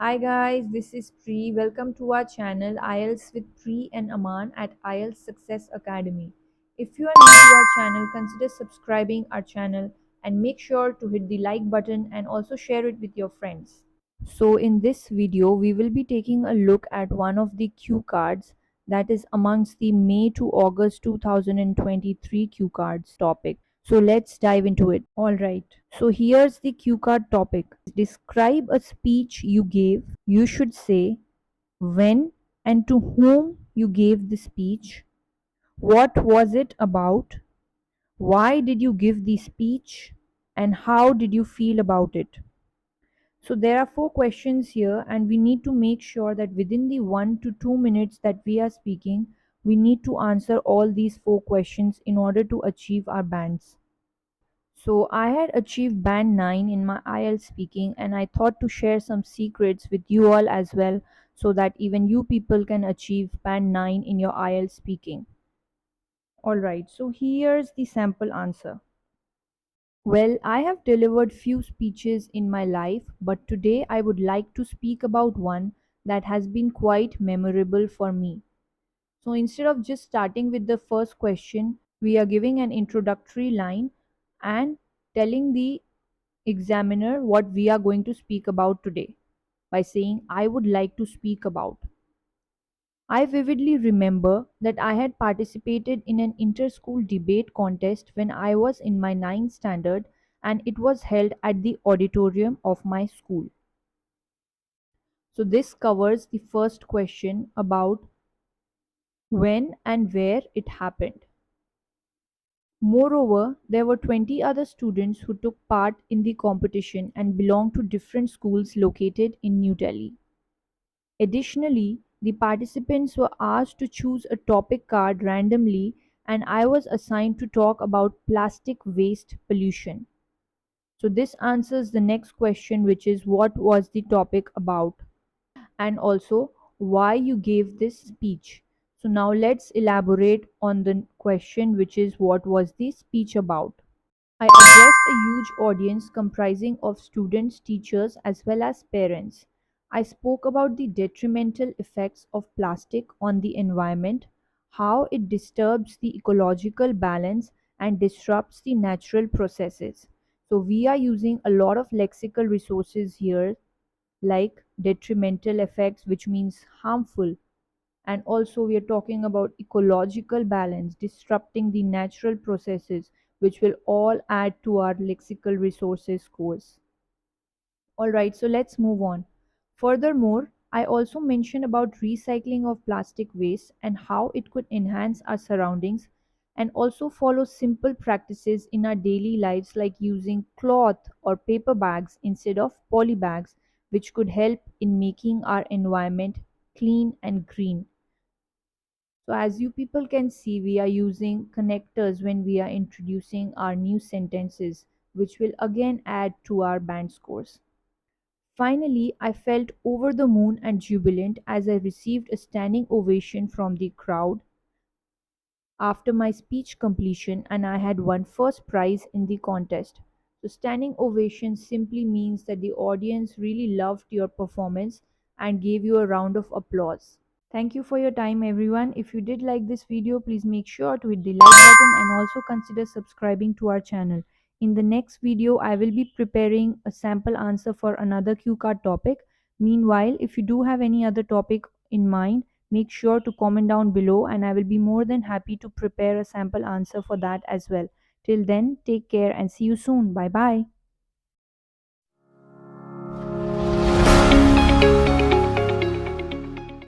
Hi guys, this is Pri. Welcome to our channel IELTS with Pri and Aman at IELTS Success Academy. If you are new to our channel, consider subscribing our channel and make sure to hit the like button and also share it with your friends. So in this video, we will be taking a look at one of the cue cards that is amongst the May to August 2023 cue cards topic. So let's dive into it. Alright, so here's the cue card topic. Describe a speech you gave. You should say when and to whom you gave the speech. What was it about? Why did you give the speech? And how did you feel about it? So there are four questions here, and we need to make sure that within the 1 to 2 minutes that we are speaking, we need to answer all these four questions in order to achieve our bands. So I had achieved band 9 in my IELTS speaking, and I thought to share some secrets with you all as well so that even you people can achieve band 9 in your IELTS speaking. Alright, so here's the sample answer. Well, I have delivered few speeches in my life, but today I would like to speak about one that has been quite memorable for me. So instead of just starting with the first question, we are giving an introductory line and telling the examiner what we are going to speak about today by saying, I would like to speak about. I vividly remember that I had participated in an inter-school debate contest when I was in my ninth standard, and it was held at the auditorium of my school. So this covers the first question about when and where it happened. Moreover, there were 20 other students who took part in the competition and belonged to different schools located in New Delhi. Additionally, the participants were asked to choose a topic card randomly, and I was assigned to talk about plastic waste pollution. So this answers the next question, which is what was the topic about, and also why you gave this speech. So now let's elaborate on the question, which is what was the speech about. I addressed a huge audience comprising of students, teachers, as well as parents. I spoke about the detrimental effects of plastic on the environment, how it disturbs the ecological balance and disrupts the natural processes. So we are using a lot of lexical resources here like detrimental effects, which means harmful, and also we are talking about ecological balance, disrupting the natural processes, which will all add to our lexical resources course. Alright, so let's move on. Furthermore, I also mentioned about recycling of plastic waste and how it could enhance our surroundings, and also follow simple practices in our daily lives like using cloth or paper bags instead of poly bags, which could help in making our environment clean and green. So as you people can see, we are using connectors when we are introducing our new sentences, which will again add to our band scores. Finally, I felt over the moon and jubilant as I received a standing ovation from the crowd after my speech completion, and I had won first prize in the contest. So standing ovation simply means that the audience really loved your performance and gave you a round of applause. Thank you for your time everyone. If you did like this video, please make sure to hit the like button and also consider subscribing to our channel. In the next video, I will be preparing a sample answer for another cue card topic. Meanwhile, if you do have any other topic in mind, make sure to comment down below and I will be more than happy to prepare a sample answer for that as well. Till then, take care and see you soon. Bye bye.